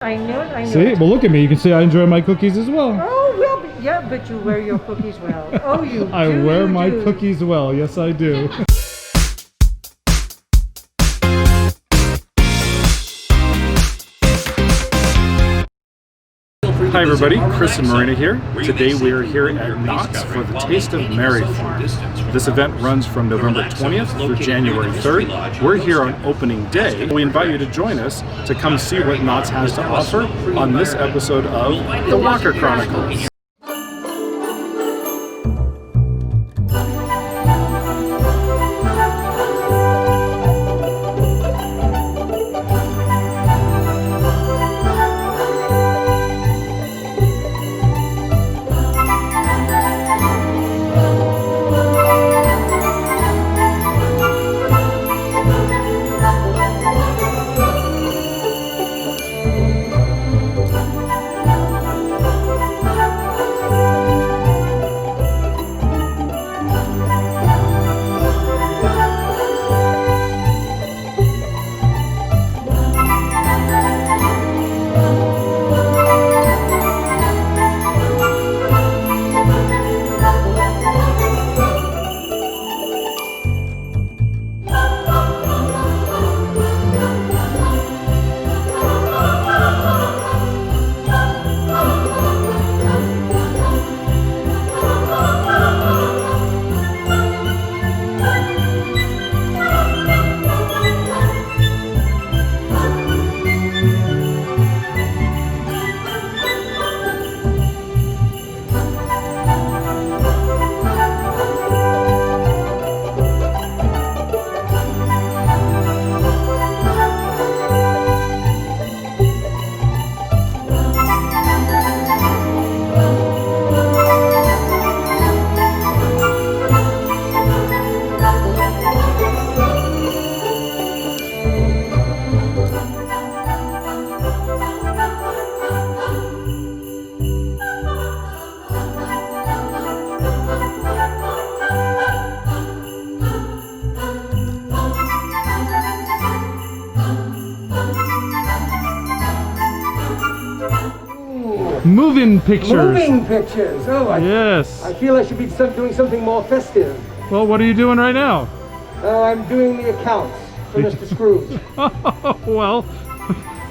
I knew it, I knew See? it. Well, look at me. You can see I enjoy my cookies as well. Oh, well, yeah, but you wear your cookies well. Oh, you do. I wear my cookies well. Yes, I do. Hi everybody, Chris and Marina here. Today we are here at Knott's for the Taste of Marython. This event runs from November 20th through January 3rd. We're here on opening day. We invite you to join us to come see what Knott's has to offer on this episode of The Walker Chronicles. Moving pictures. Moving pictures. Oh, Yes. I feel I should be doing something more festive. Well, what are you doing right now? I'm doing the accounts for Mr. Scrooge. Well,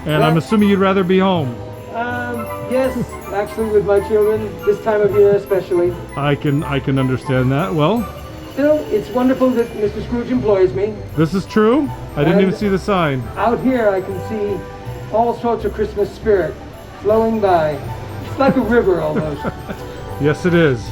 and I'm assuming you'd rather be home. Yes, actually with my children, this time of year especially. I can understand that. Well, Still, it's wonderful that Mr. Scrooge employs me. this is true. I didn't even see the sign. Out here I can see all sorts of Christmas spirit flowing by. It's like a river almost. Yes, it is.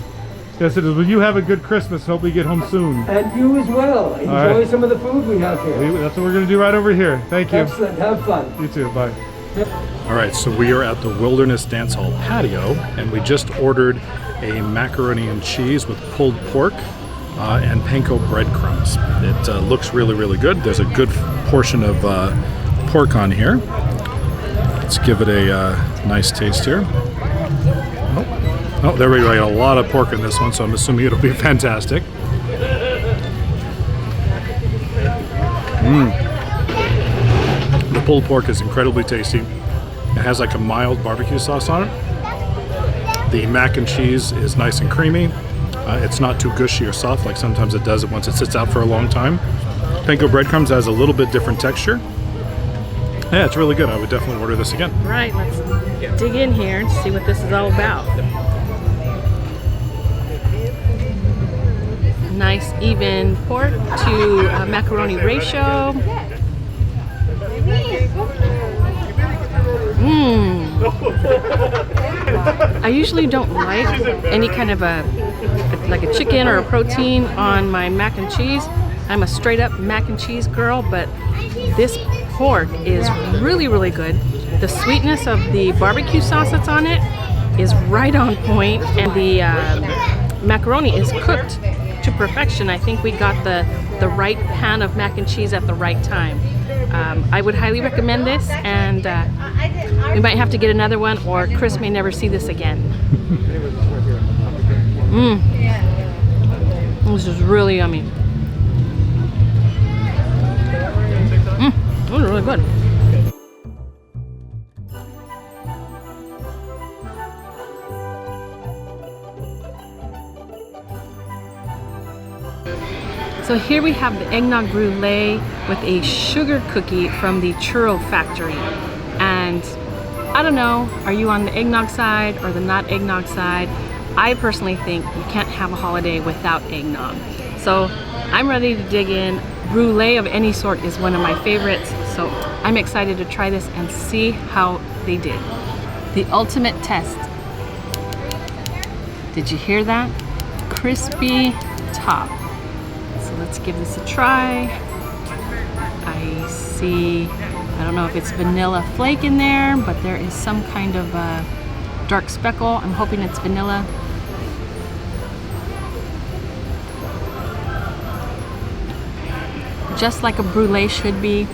Yes, it is. Well, you have a good Christmas. Hope we get home soon. And you as well. Enjoy right. some of the food we have here. That's what we're going to do right over here. Thank you. Excellent. Have fun. You too. Bye. Yep. All right, so we are at the Wilderness Dance Hall patio, and we just ordered a macaroni and cheese with pulled pork and panko breadcrumbs. It looks really, really good. There's a good portion of pork on here. Let's give it a nice taste here. Oh, there we go. I got a lot of pork in this one, so I'm assuming it'll be fantastic. The pulled pork is incredibly tasty. It has like a mild barbecue sauce on it. The mac and cheese is nice and creamy. It's not too gushy or soft like sometimes it does once it sits out for a long time. Panko breadcrumbs has a little bit different texture. Yeah, it's really good. I would definitely order this again. Right, let's dig in here and see what this is all about. Nice even pork to macaroni ratio. I usually don't like any kind of like a chicken or a protein on my mac and cheese. I'm a straight up mac and cheese girl, but this pork is really, really good. The sweetness of the barbecue sauce that's on it is right on point, and the macaroni is cooked to perfection. I think we got the right pan of mac and cheese at the right time. I would highly recommend this, and we might have to get another one, or Chris may never see this again. This is really yummy. This is really good. So here we have the eggnog brulee with a sugar cookie from the churro factory. And I don't know, are you on the eggnog side or the not eggnog side? I personally think you can't have a holiday without eggnog. So I'm ready to dig in. Brulee of any sort is one of my favorites. So I'm excited to try this and see how they did. The ultimate test. Did you hear that? Crispy top. So let's give this a try. I see, I don't know if it's vanilla flake in there, but there is some kind of dark speckle. I'm hoping it's vanilla. Just like a brulee should be.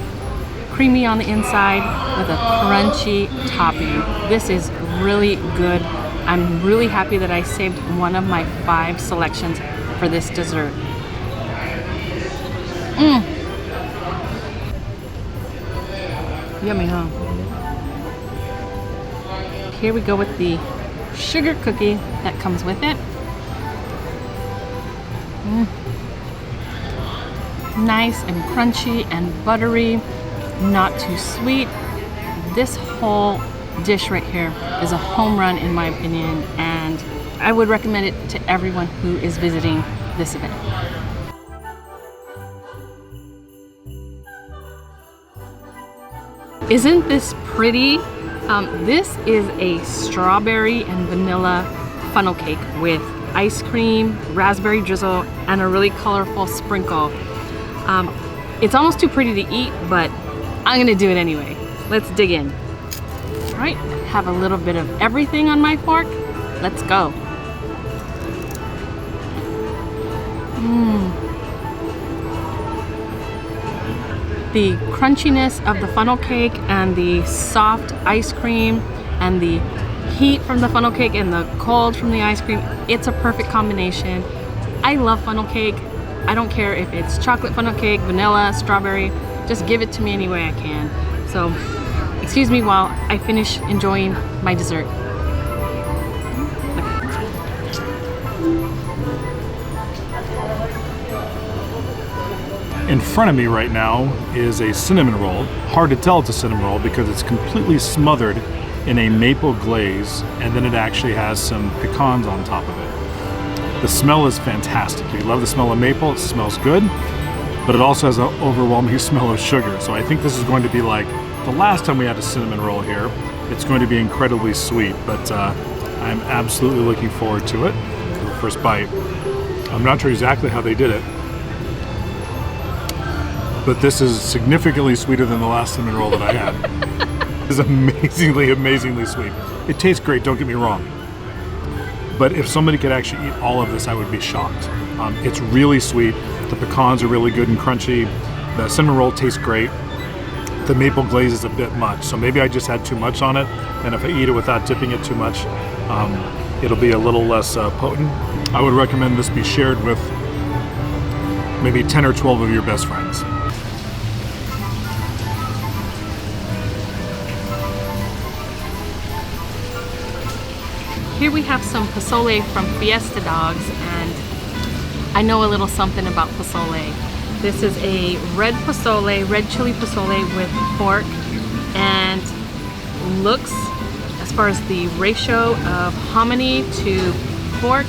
Creamy on the inside with a crunchy topping. This is really good. I'm really happy that I saved one of my 5 selections for this dessert. Yummy, huh? Here we go with the sugar cookie that comes with it. Nice and crunchy and buttery, not too sweet. This whole dish right here is a home run in my opinion, and I would recommend it to everyone who is visiting this event. Isn't this pretty? This is a strawberry and vanilla funnel cake with ice cream, raspberry drizzle, and a really colorful sprinkle. It's almost too pretty to eat, but I'm gonna do it anyway. Let's dig in. All right, have a little bit of everything on my fork. Let's go. The crunchiness of the funnel cake and the soft ice cream and the heat from the funnel cake and the cold from the ice cream, it's a perfect combination. I love funnel cake. I don't care if it's chocolate funnel cake, vanilla, strawberry, just give it to me any way I can. So, excuse me while I finish enjoying my dessert. In front of me right now is a cinnamon roll. Hard to tell it's a cinnamon roll because it's completely smothered in a maple glaze, and then it actually has some pecans on top of it. The smell is fantastic. If you love the smell of maple, it smells good, but it also has an overwhelming smell of sugar. So I think this is going to be like the last time we had a cinnamon roll here. It's going to be incredibly sweet, but I'm absolutely looking forward to it for the first bite. I'm not sure exactly how they did it, but this is significantly sweeter than the last cinnamon roll that I had. It's amazingly, amazingly sweet. It tastes great, don't get me wrong. But if somebody could actually eat all of this, I would be shocked. It's really sweet. The pecans are really good and crunchy. The cinnamon roll tastes great. The maple glaze is a bit much, so maybe I just had too much on it, and if I eat it without dipping it too much, it'll be a little less potent. I would recommend this be shared with maybe 10 or 12 of your best friends. Here we have some pozole from Fiesta Dogs, and I know a little something about pozole. This is a red pozole, red chili pozole with pork, and looks, as far as the ratio of hominy to pork,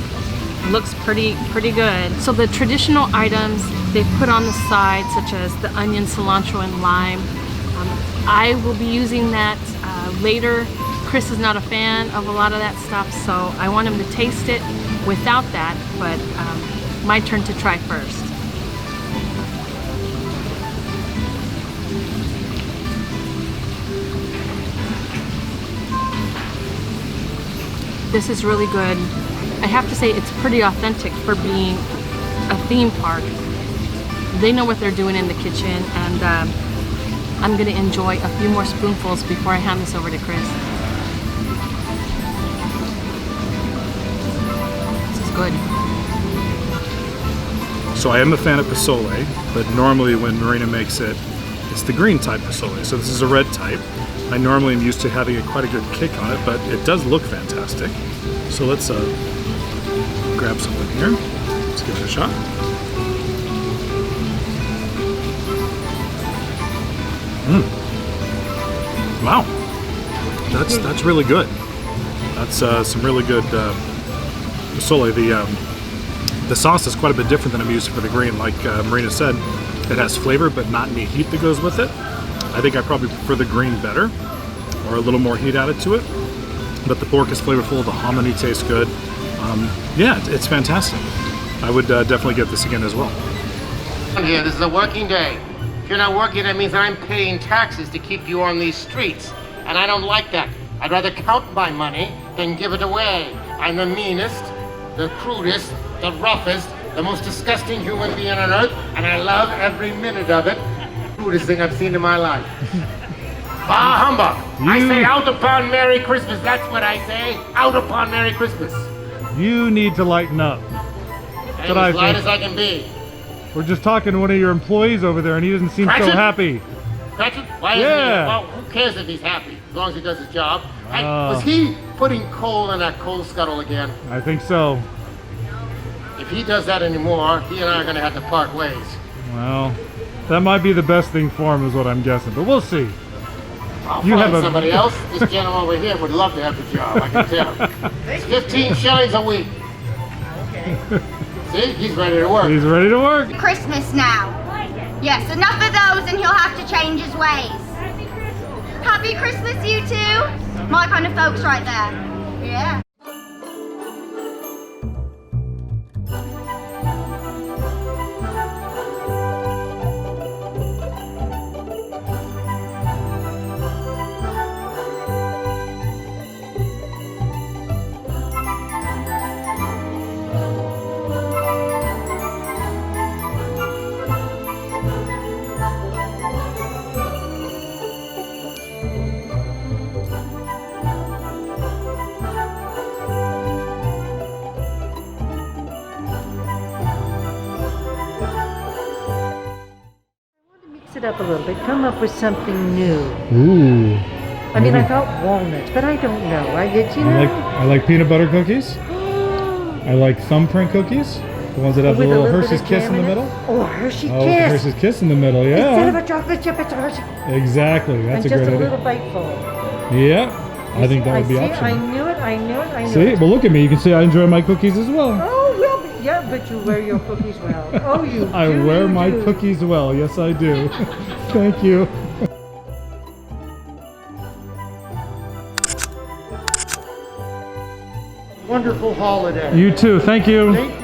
looks pretty good. So the traditional items they put on the side, such as the onion, cilantro, and lime, I will be using that later. Chris is not a fan of a lot of that stuff, so I want him to taste it without that, but my turn to try first. This is really good. I have to say it's pretty authentic for being a theme park. They know what they're doing in the kitchen, and I'm gonna enjoy a few more spoonfuls before I hand this over to Chris. Good. So I am a fan of pozole, but normally when Marina makes it, it's the green type pozole. So this is a red type. I normally am used to having quite a good kick on it, but it does look fantastic. So let's grab something here. Let's give it a shot. Wow, that's really good. That's some really good pozole. The sauce is quite a bit different than I'm used to for the green. Like Marina said, it has flavor, but not any heat that goes with it. I think I probably prefer the green better, or a little more heat added to it. But the pork is flavorful. The hominy tastes good. Yeah, it's fantastic. I would definitely get this again as well. Here, this is a working day. If you're not working, that means I'm paying taxes to keep you on these streets. And I don't like that. I'd rather count my money than give it away. I'm the meanest, the crudest, the roughest, the most disgusting human being on earth, and I love every minute of it. Crudest thing I've seen in my life. Bah humbug! I say out upon Merry Christmas, that's what I say. Out upon Merry Christmas. You need to lighten up. I'm as light as I can be. We're just talking to one of your employees over there and he doesn't seem so happy. Cratchit? Why isn't he? Well, who cares if he's happy, as long as he does his job. Was he putting coal in that coal scuttle again? I think so. If he does that anymore, he and I are going to have to part ways. Well, that might be the best thing for him is what I'm guessing, but we'll see. I'll find somebody else. This gentleman over here would love to have the job, I can tell. It's 15 shillings a week. See, he's ready to work. He's ready to work. Christmas now. Yes, enough of those and he'll have to change his ways. Happy Christmas, you two. My kind of folks right there. Yeah. It up a little bit, come up with something new. Ooh. I mean, I thought walnuts, but I don't know. I like peanut butter cookies. I like thumbprint cookies. The ones that have the little Hershey's Kiss in the middle. Oh, Hershey Oh, Kiss. Hershey's Kiss in the middle, yeah. Instead of a chocolate chip, it's a Hershey. Exactly, that's and a great just a idea. little bite full. Yeah, I think that would be optional. I knew it. See, well look at me, you can see I enjoy my cookies as well. Oh, well, yeah, but you wear your cookies well. Oh, you I do. wear my cookies well, yes I do. Thank you. Wonderful holiday. You too, thank you. Thank you.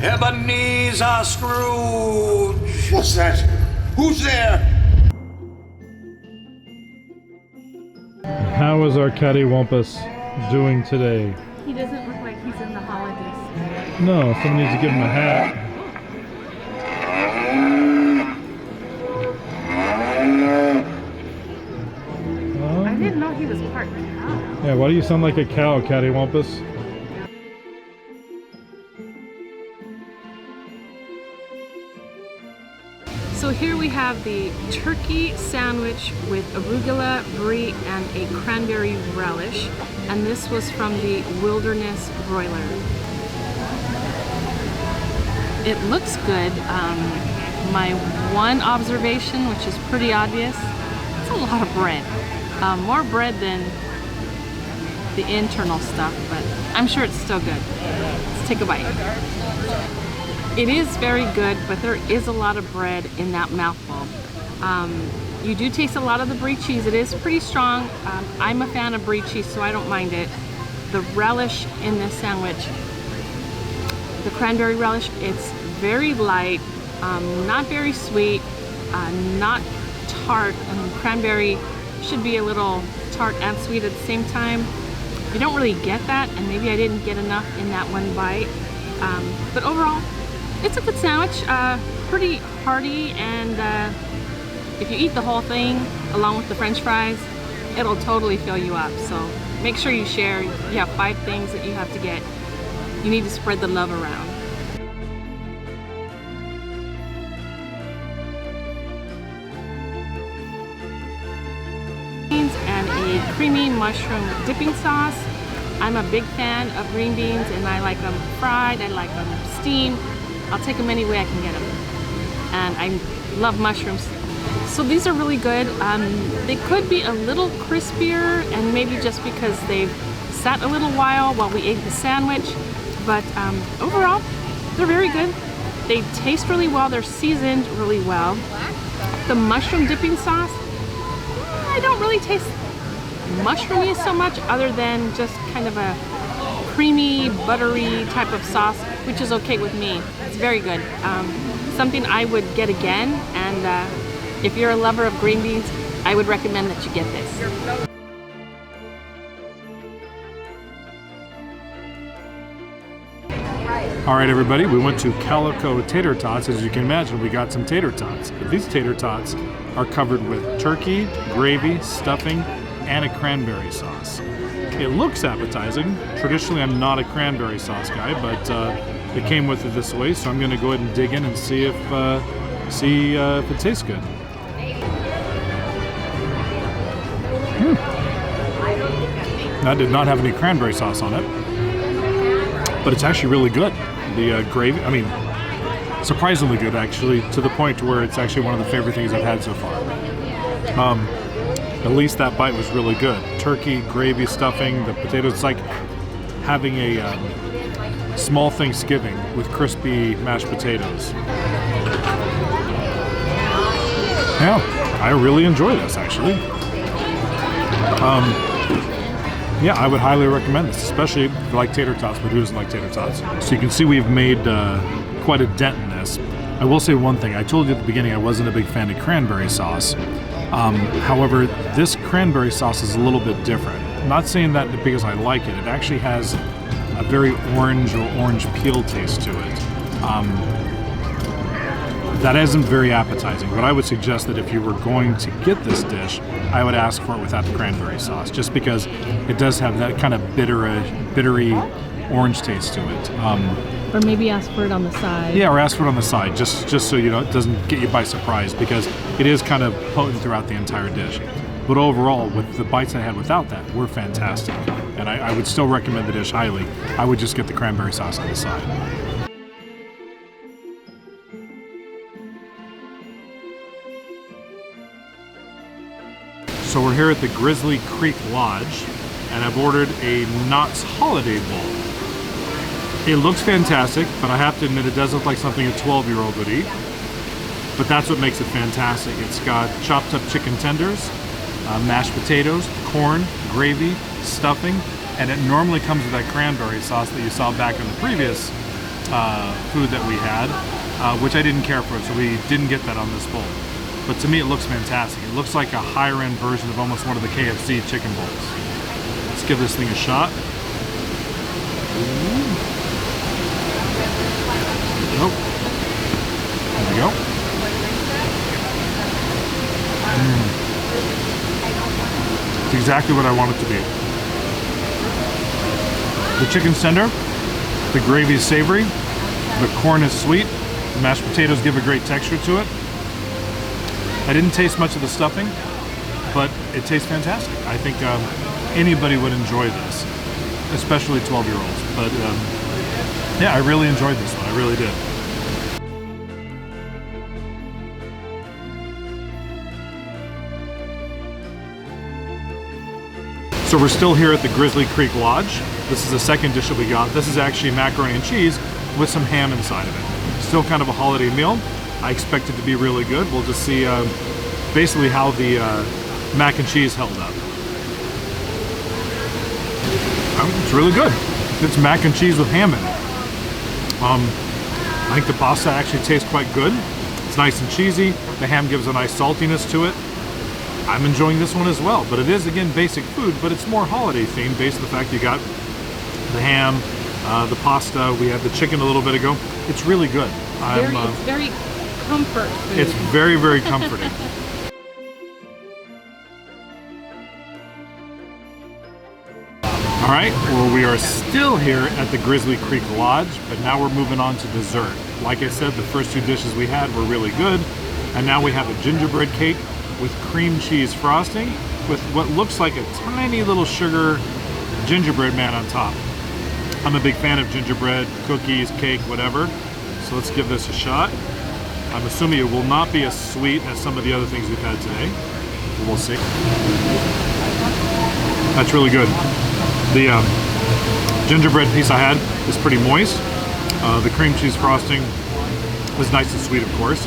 Ebenezer Scrooge! What's that? Who's there? How is our cattywampus doing today? He doesn't look like he's in the holidays. No, someone needs to give him a hat. I didn't know he was part cow. Yeah, why do you sound like a cow, cattywampus? So here we have the turkey sandwich with arugula, brie, and a cranberry relish. And this was from the Wilderness Broiler. It looks good. My one observation, which is pretty obvious, it's a lot of bread. More bread than the internal stuff, but I'm sure it's still good. Let's take a bite. It is very good, but there is a lot of bread in that mouthful. You do taste a lot of the brie cheese. It is pretty strong. I'm a fan of brie cheese, so I don't mind it. The relish in this sandwich, the cranberry relish, it's very light, not very sweet, not tart, and cranberry should be a little tart and sweet at the same time. You don't really get that, and maybe I didn't get enough in that one bite. But overall, it's a good sandwich, pretty hearty, and if you eat the whole thing along with the French fries, it'll totally fill you up. So make sure you share. You have 5 things that you have to get. You need to spread the love around. And a creamy mushroom dipping sauce. I'm a big fan of green beans, and I like them fried, I like them steamed. I'll take them any way I can get them. And I love mushrooms. So these are really good. They could be a little crispier, and maybe just because they've sat a little while we ate the sandwich. But overall, they're very good. They taste really well. They're seasoned really well. The mushroom dipping sauce, I don't really taste mushroomy so much, other than just kind of a creamy, buttery type of sauce, which is okay with me. It's very good. Something I would get again, and if you're a lover of green beans, I would recommend that you get this. All right, everybody, we went to Calico Tater Tots. As you can imagine, we got some tater tots. But these tater tots are covered with turkey, gravy, stuffing, and a cranberry sauce. It looks appetizing. Traditionally, I'm not a cranberry sauce guy, but it came with it this way, so I'm going to go ahead and dig in and see if it tastes good. That did not have any cranberry sauce on it, but it's actually really good. The gravy, I mean, surprisingly good, actually, to the point where it's actually one of the favorite things I've had so far. At least that bite was really good. Turkey, gravy, stuffing, the potatoes. It's like having a small Thanksgiving with crispy mashed potatoes. Yeah, I really enjoy this, actually. Yeah, I would highly recommend this, especially if you like tater tots, but who doesn't like tater tots? So you can see we've made quite a dent in this. I will say one thing. I told you at the beginning I wasn't a big fan of cranberry sauce. However, this cranberry sauce is a little bit different. I'm not saying that because I like it. It actually has a very orange or orange peel taste to it. That isn't very appetizing, but I would suggest that if you were going to get this dish, I would ask for it without the cranberry sauce, just because it does have that kind of bittery orange taste to it. Or maybe ask for it on the side. Yeah, or ask for it on the side, just so you know it doesn't get you by surprise, because it is kind of potent throughout the entire dish. But overall, with the bites I had without that, were fantastic, and I would still recommend the dish highly. I would just get the cranberry sauce on the side. So we're here at the Grizzly Creek Lodge, and I've ordered a Knott's Holiday Bowl. It looks fantastic, but I have to admit it does look like something a 12-year-old would eat. But that's what makes it fantastic. It's got chopped up chicken tenders, mashed potatoes, corn, gravy, stuffing, and it normally comes with that cranberry sauce that you saw back in the previous food that we had, which I didn't care for, so we didn't get that on this bowl. But to me, it looks fantastic. It looks like a higher end version of almost one of the KFC chicken bowls. Let's give this thing a shot. Nope. There we go. It's exactly what I want it to be. The chicken's tender, the gravy is savory, the corn is sweet, the mashed potatoes give a great texture to it. I didn't taste much of the stuffing, but it tastes fantastic. I think anybody would enjoy this, especially 12-year-olds. But yeah, I really enjoyed this one. I really did. So we're still here at the Grizzly Creek Lodge. This is the second dish that we got. This is actually macaroni and cheese with some ham inside of it. Still kind of a holiday meal. I expect it to be really good. We'll just see basically how the mac and cheese held up. It's really good. It's mac and cheese with ham in it. I think the pasta actually tastes quite good. It's nice and cheesy. The ham gives a nice saltiness to it. I'm enjoying this one as well, but it is, again, basic food, but it's more holiday themed based on the fact you got the ham, the pasta, we had the chicken a little bit ago. It's really good. It's very comfort food. It's very, very comforting. All right, well, we are still here at the Grizzly Creek Lodge, but now we're moving on to dessert. Like I said, the first two dishes we had were really good, and now we have a gingerbread cake with cream cheese frosting with what looks like a tiny little sugar gingerbread man on top. I'm a big fan of gingerbread, cookies, cake, whatever. So let's give this a shot. I'm assuming it will not be as sweet as some of the other things we've had today. But we'll see. That's really good. The gingerbread piece I had is pretty moist. The cream cheese frosting is nice and sweet, of course.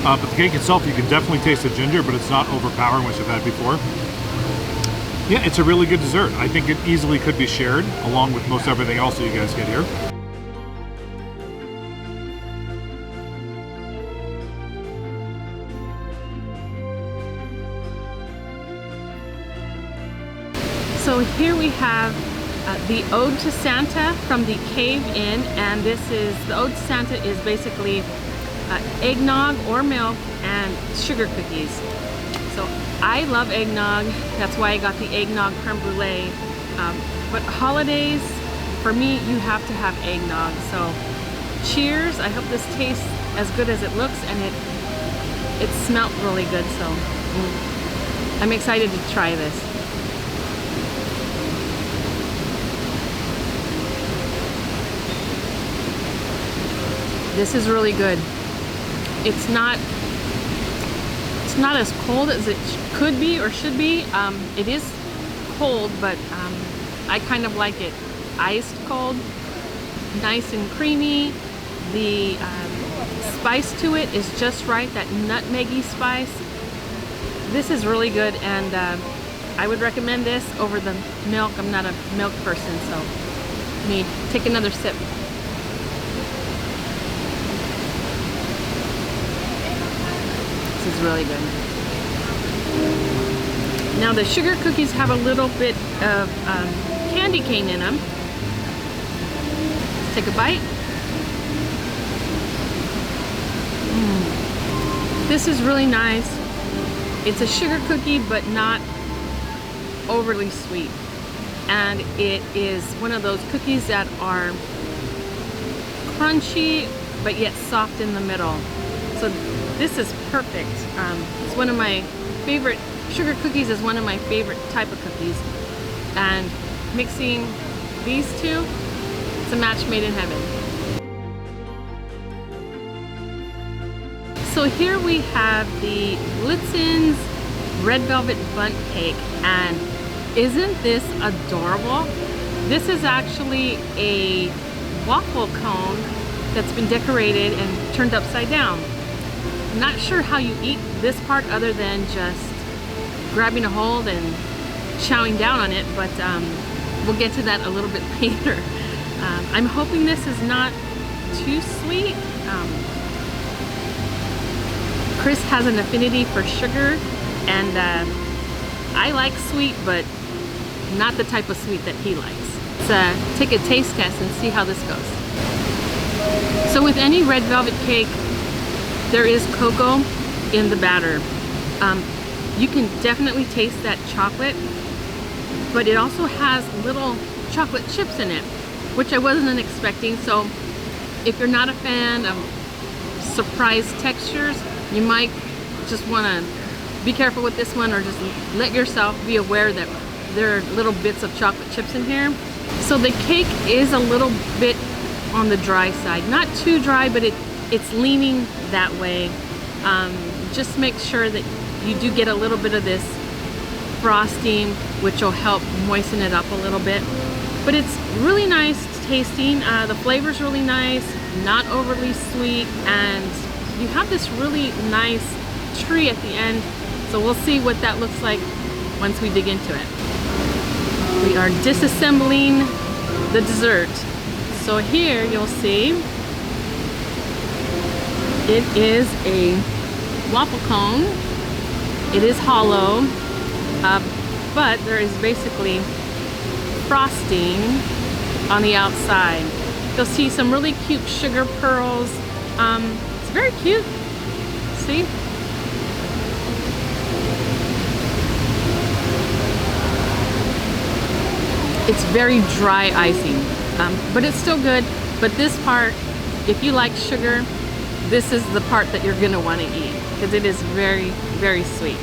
But the cake itself, you can definitely taste the ginger, but it's not overpowering, which I've had before. Yeah, it's a really good dessert. I think it easily could be shared, along with most everything else that you guys get here. So here we have the Ode to Santa from the Cave Inn, and the Ode to Santa is basically eggnog or milk and sugar cookies. So I love eggnog, that's why I got the eggnog creme brulee. But holidays, for me, you have to have eggnog. So cheers, I hope this tastes as good as it looks, and it smelled really good, so I'm excited to try this. This is really good. It's not as cold as it could be or should be. It is cold, but I kind of like it iced cold, nice and creamy. The spice to it is just right, that nutmeggy spice. This is really good, and I would recommend this over the milk. I'm not a milk person, so let me take another sip. This is really good. Now the sugar cookies have a little bit of candy cane in them. Let's take a bite. This is really nice. It's a sugar cookie, but not overly sweet. And it is one of those cookies that are crunchy, but yet soft in the middle. So this is perfect. It's one of my favorite, sugar cookies is one of my favorite type of cookies. And mixing these two, it's a match made in heaven. So here we have the Blitzen's Red Velvet Bundt Cake, and isn't this adorable? This is actually a waffle cone that's been decorated and turned upside down. I'm not sure how you eat this part other than just grabbing a hold and chowing down on it, but we'll get to that a little bit later. I'm hoping this is not too sweet. Chris has an affinity for sugar, and I like sweet, but not the type of sweet that he likes. Let's take a taste test and see how this goes. So with any red velvet cake, there is cocoa in the batter. You can definitely taste that chocolate, but it also has little chocolate chips in it, which I wasn't expecting. So if you're not a fan of surprise textures, you might just want to be careful with this one, or just let yourself be aware that there are little bits of chocolate chips in here. So the cake is a little bit on the dry side. Not too dry, but it's leaning that way. Just make sure that you do get a little bit of this frosting, which will help moisten it up a little bit. But it's really nice tasting. The flavor's really nice, not overly sweet, and you have this really nice tree at the end. So we'll see what that looks like once we dig into it. We are disassembling the dessert. So here you'll see it is a waffle cone. It is hollow, but there is basically frosting on the outside. You'll see some really cute sugar pearls. It's very cute. See? It's very dry icing, but it's still good. But this part, if you like sugar, this is the part that you're gonna want to eat, because it is very, very sweet.